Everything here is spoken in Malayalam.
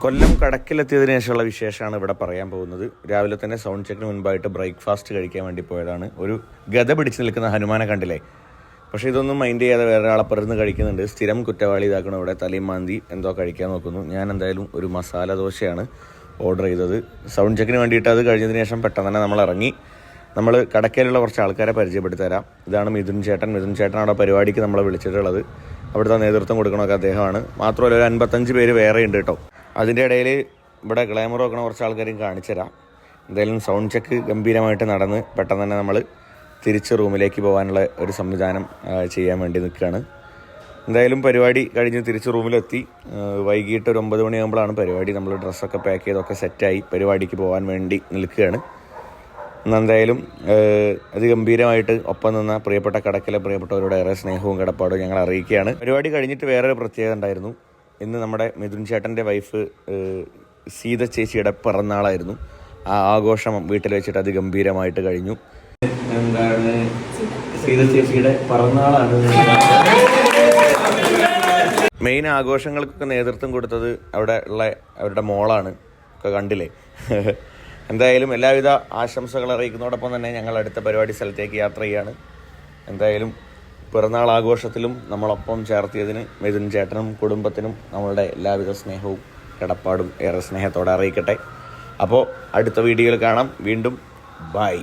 കൊല്ലം കടക്കിലെത്തിയതിനു ശേഷമുള്ള വിശേഷമാണ് ഇവിടെ പറയാൻ പോകുന്നത്. രാവിലെ തന്നെ സൗണ്ട് ചെക്കിന് മുൻപായിട്ട് ബ്രേക്ക്ഫാസ്റ്റ് കഴിക്കാൻ വേണ്ടി പോയതാണ്. ഒരു ഗത പിടിച്ച് നിൽക്കുന്ന ഹനുമാനെ കണ്ടില്ലേ? പക്ഷേ ഇതൊന്നും മൈൻഡ് ചെയ്യാതെ വേറെ ആളപ്പുറത്ത് കഴിക്കുന്നുണ്ട്. സ്ഥിരം കുറ്റവാളി ഇതാക്കണം. ഇവിടെ തലയും മാന്തി എന്തോ കഴിക്കാൻ നോക്കുന്നു. ഞാൻ എന്തായാലും ഒരു മസാല ദോശയാണ് ഓർഡർ ചെയ്തത് സൗണ്ട് ചെക്കിന് വേണ്ടിയിട്ട്. അത് കഴിഞ്ഞതിന് ശേഷം പെട്ടെന്ന് തന്നെ നമ്മൾ ഇറങ്ങി. നമ്മൾ കടക്കയിലുള്ള കുറച്ച് ആൾക്കാരെ പരിചയപ്പെടുത്തി തരാം. ഇതാണ് മിഥുൻ ചേട്ടൻ. മിഥുൻ ചേട്ടനാണ് പരിപാടിക്ക് നമ്മളെ വിളിച്ചിട്ടുള്ളത്. അവിടുത്തെ നേതൃത്വം കൊടുക്കണമൊക്കെ അദ്ദേഹമാണ്. മാത്രമല്ല ഒരു 55 പേര് വേറെ ഉണ്ട് കേട്ടോ. അതിൻ്റെ ഇടയിൽ ഇവിടെ ഗ്ലാമർ വെക്കണ കുറച്ച് ആൾക്കാരെയും കാണിച്ചു തരാം. എന്തായാലും സൗണ്ട് ചെക്ക് ഗംഭീരമായിട്ട് നടന്ന് പെട്ടെന്ന് തന്നെ നമ്മൾ തിരിച്ച് റൂമിലേക്ക് പോകാനുള്ള ഒരു സംവിധാനം ചെയ്യാൻ വേണ്ടി നിൽക്കുകയാണ്. എന്തായാലും പരിപാടി കഴിഞ്ഞ് തിരിച്ച് റൂമിലെത്തി. വൈകിട്ട് ഒരു 9 മണിയാകുമ്പോഴാണ് പരിപാടി. നമ്മൾ ഡ്രസ്സൊക്കെ പാക്ക് ചെയ്തൊക്കെ സെറ്റായി പരിപാടിക്ക് പോകാൻ വേണ്ടി നിൽക്കുകയാണ്. എന്തായാലും അതിഗംഭീരമായിട്ട് ഒപ്പം നിന്ന പ്രിയപ്പെട്ട കടക്കിലെ പ്രിയപ്പെട്ടവരോട് ഏറെ സ്നേഹവും കടപ്പാടും ഞങ്ങൾ അറിയിക്കുകയാണ്. പരിപാടി കഴിഞ്ഞിട്ട് വേറൊരു പ്രത്യേകത ഉണ്ടായിരുന്നു. ഇന്ന് നമ്മുടെ മിഥുൻ ചേട്ടൻ്റെ വൈഫ് സീത ചേച്ചിയുടെ പിറന്നാളായിരുന്നു. ആ ആഘോഷം വീട്ടിൽ വെച്ചിട്ട് അതിഗംഭീരമായിട്ട് കഴിഞ്ഞു. എന്താണ് സീത ചേച്ചിയുടെ പിറന്നാളാണ്. മെയിൻ ആഘോഷങ്ങൾക്കൊക്കെ നേതൃത്വം കൊടുത്തത് അവിടെ ഉള്ള അവരുടെ മോളാണ്. ഒക്കെ കണ്ടില്ലേ? എന്തായാലും എല്ലാവിധ ആശംസകൾ അറിയിക്കുന്നതോടൊപ്പം തന്നെ ഞങ്ങൾ അടുത്ത പരിപാടി സ്ഥലത്തേക്ക് യാത്ര ചെയ്യാണ്. എന്തായാലും പിറന്നാൾ ആഘോഷത്തിലും നമ്മളൊപ്പം ചേർത്തിയതിന് മിഥുൻ ചേട്ടനും കുടുംബത്തിനും നമ്മളുടെ എല്ലാവിധ സ്നേഹവും കടപ്പാടും ഏറെ സ്നേഹത്തോടെ അറിയിക്കട്ടെ. അപ്പോൾ അടുത്ത വീഡിയോയിൽ കാണാം. വീണ്ടും ബൈ.